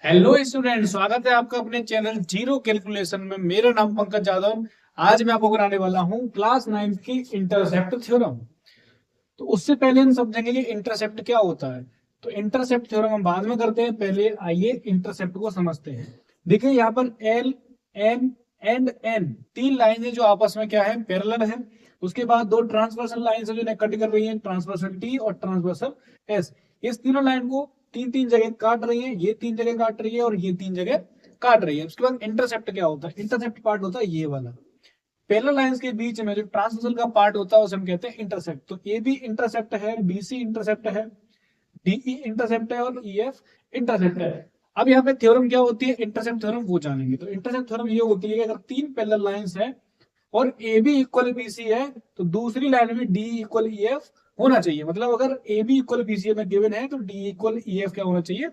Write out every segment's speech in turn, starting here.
Hello student, स्वागत है आपका अपने चैनल जीरो कैलकुलेशन में। मेरा नाम पंकज यादव। आज मैं आपको कराने वाला हूं क्लास 9 की इंटरसेप्ट थ्योरम। तो उससे पहले हम समझेंगे कि इंटरसेप्ट क्या होता है। तो इंटरसेप्ट थ्योरम हम बाद में करते हैं, पहले आइए इंटरसेप्ट को समझते हैं। देखिए यहाँ पर एल, एम एंड एन तीन लाइन है जो आपस में क्या है, पैरेलल है। उसके बाद दो ट्रांसवर्सल लाइन है जो कट कर रही है, ट्रांसवर्सल टी और ट्रांसवर्सल एस। इस तीनों लाइन को तीन तीन जगह काट रही है, ये तीन जगह काट रही है और ये तीन जगह काट रही है। उसके बाद इंटरसेप्ट क्या होता है, इंटरसेप्ट पार्ट होता है ये वाला। पैरेलल लाइंस के बीच में जो ट्रांसवर्सल का पार्ट होता है उसे हम कहते हैं इंटरसेप्ट। तो ए बी इंटरसेप्ट है, बीसी इंटरसेप्ट है, डीई इंटरसेप्ट है और ईएफ इंटरसेप्ट है। अब यहाँ पे थ्योरम क्या होती है, इंटरसेप्ट थ्योरम वो जानेंगे। तो इंटरसेप्ट थ्योरम ये होती है कि अगर तीन पैरेलल लाइंस है और A B equal B C है तो दूसरी लाइन में डी इक्वल ई एफ होना चाहिए। मतलब अगर A B equal B C में गिवन है तो डी इक्वल ई एफ क्या होना चाहिए,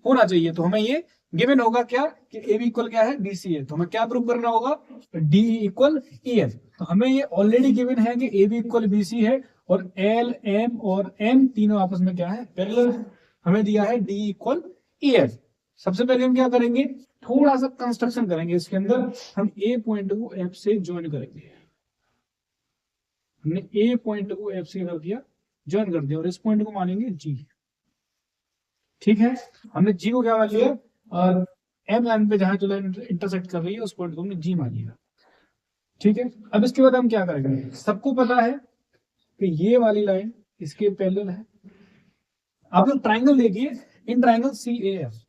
होना चाहिए। तो हमें ये गिवन होगा क्या कि ए बी इक्वल क्या है, बी सी है। तो हमें क्या प्रूव करना होगा, डी इक्वल ई एफ। तो हमें ये ऑलरेडी गिवन है कि A B equal B C है और एल एम और एम तीनों आपस में क्या है, पैरेलल। हमें दिया है डी इक्वल ई एफ। सबसे पहले हम क्या करेंगे, थोड़ा सा कंस्ट्रक्शन करेंगे इसके अंदर। हम ए पॉइंट को एफ से ज्वाइन करेंगे। हमने ए पॉइंट को एफ से कर दिया, ज्वाइन कर दिया, और इस पॉइंट को मानेंगे जी। ठीक है, हमने जी को क्या मान लिया, और एम लाइन पे जहां जो लाइन इंटरसेक्ट कर रही है उस पॉइंट को हमने जी मान लिया। ठीक है, अब इसके बाद हम क्या करेंगे, सबको पता है कि ये वाली लाइन इसके पैरेलल है। आप लोग ट्राइंगल देखिए, in triangle C A F,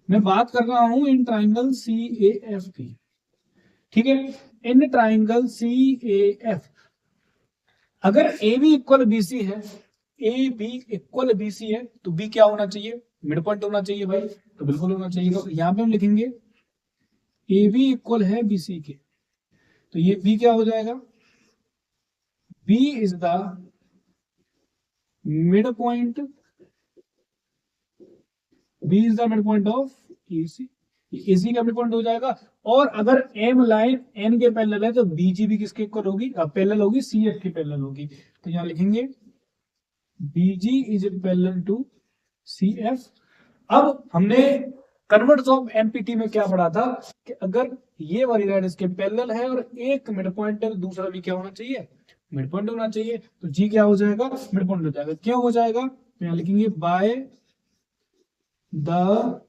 मैं बात कर रहा हूं in triangle C A F की। ठीक है, in triangle C A F अगर A B equal B C है, A B equal B C है तो बी क्या होना चाहिए, मिड पॉइंट होना चाहिए भाई। तो बिल्कुल होना चाहिए। तो यहां पे हम लिखेंगे ए बी इक्वल है बी सी के, तो ये बी क्या हो जाएगा, B is the mid point, B is the mid point of A C. A C का मिड पॉइंट हो जाएगा। और अगर एम लाइन एन के पैरेलल है तो बीजी भी किसके इक्वल होगी, पैरेलल होगी, सी एफ की पैरेलल होगी। तो यहां लिखेंगे BG is parallel to CF। अब हमने कन्वर्ट्स ऑफ एमपीटी में क्या पढ़ा था कि अगर ये वाली लाइन इसके पैरेलल है और एक मिड पॉइंट है तो दूसरा भी क्या होना चाहिए, मिड पॉइंट होना चाहिए। तो जी क्या हो जाएगा, मिड पॉइंट हो जाएगा। क्या हो जाएगा, तो यहां लिखेंगे by the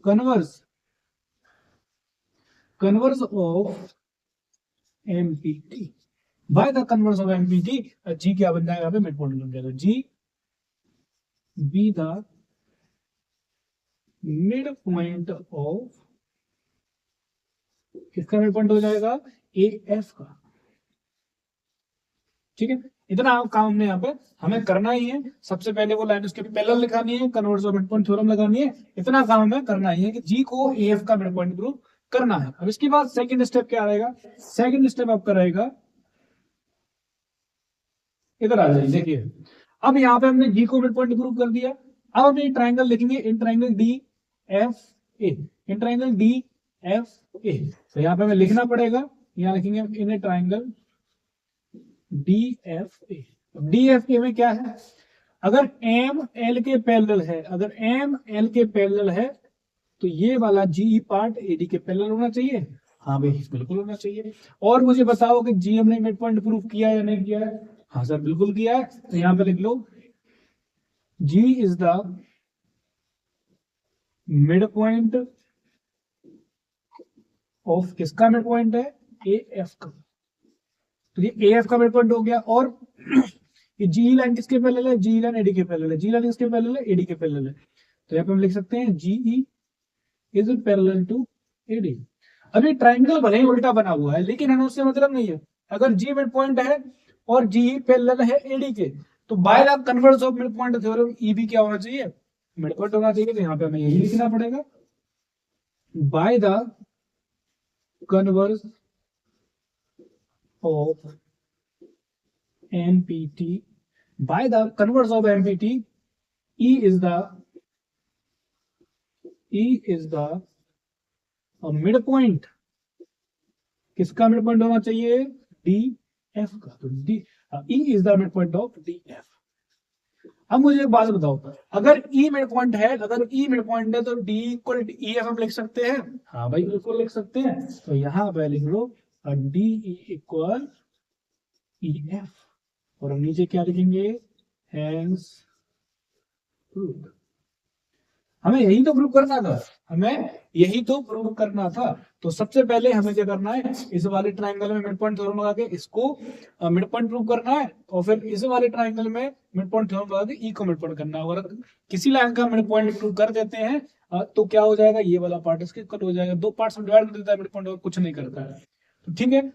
converse converse of MPT, by the converse of MPT G क्या बन जाएगा, यहाँ पे मिड पॉइंट बन जाएगा। G B the mid point of, किसका मिड पॉइंट हो जाएगा, ए एफ का। ठीक है, इतना काम हमने यहाँ पे हमें करना ही है। सबसे पहले वो लाइन उसके पैरेलल लिखानी है, converse of mid point theorem लगानी है। इतना काम हमें करना ही है कि जी को ए एफ का मिड पॉइंट प्रूव करना है। अब इसके बाद सेकंड स्टेप क्या रहेगा, सेकंड स्टेप आपका रहेगा, इधर आ जाइए देखिए। अब यहाँ पे हमने जी को मिड पॉइंट प्रूव कर दिया। अब हम ट्राइंगल लिखेंगे, in triangle D F A, in triangle D F A. तो यहाँ पे हमें लिखना पड़ेगा, यहाँ लिखेंगे in triangle D F A. D F A में क्या है, अगर एम एल के पैरेलल है, अगर एम एल के पैरेलल है तो ये वाला जी पार्ट एडी के पैरेलल होना चाहिए। हाँ भाई बिल्कुल होना चाहिए। और मुझे बताओ कि जी हमने मिड पॉइंट प्रूफ किया या नहीं किया है। हाँ सर बिल्कुल किया है। तो यहाँ पे लिख लो G is the mid point of, किसका मिड पॉइंट है, ए एफ का। तो ये ए एफ का मिड पॉइंट हो गया। और ये जी लाइन किसके पैरेलल है, जी लाइन एडी के पैरेलल है, जी लाइन किसके पैरेलल है, एडी के पैरेलल है। तो यहाँ पे हम लिख सकते हैं GE is parallel to AD. अभी ट्राइंगल भले ही उल्टा बना हुआ है लेकिन हमें उससे मतलब नहीं है। अगर जी मिड पॉइंट है और जी पैरेलल है एडी के तो by the converse of mid point theorem E भी क्या होना चाहिए, मिड पॉइंट होना चाहिए। तो यहाँ पे हमें यही लिखना पड़ेगा, bye the converse of MPT, by the converse of empty E is the mid point, किसका मिड पॉइंट होना चाहिए, डी एफ का। तो D E is the mid point of D F. अब मुझे एक बात बताओ, अगर ई मिड पॉइंट है, तो डी इक्वल ई एफ हम लिख सकते हैं? हाँ भाई बिल्कुल लिख सकते हैं। तो यहाँ पे लिख लो डी इक्वल ई एफ, और हम नीचे क्या लिखेंगे, हैंस प्रूव्ड। हमें यही तो प्रूव करना था, तो सबसे पहले हमें क्या करना है, इस वाले ट्राइंगल में मिड पॉइंट थ्योरम लगा के इसको मिड पॉइंट प्रूव करना है, और फिर इस वाले ट्राइंगल में मिड पॉइंट थ्योरम लगा के ई को मिड पॉइंट करना है। और किसी लाइन का मिड पॉइंट प्रूव कर देते हैं तो क्या हो जाएगा, ये वाला पार्ट इसके कट हो जाएगा। 2 पार्ट्स में डिवाइड कर देता है मिड पॉइंट, और कुछ नहीं करता है। तो ठीक है।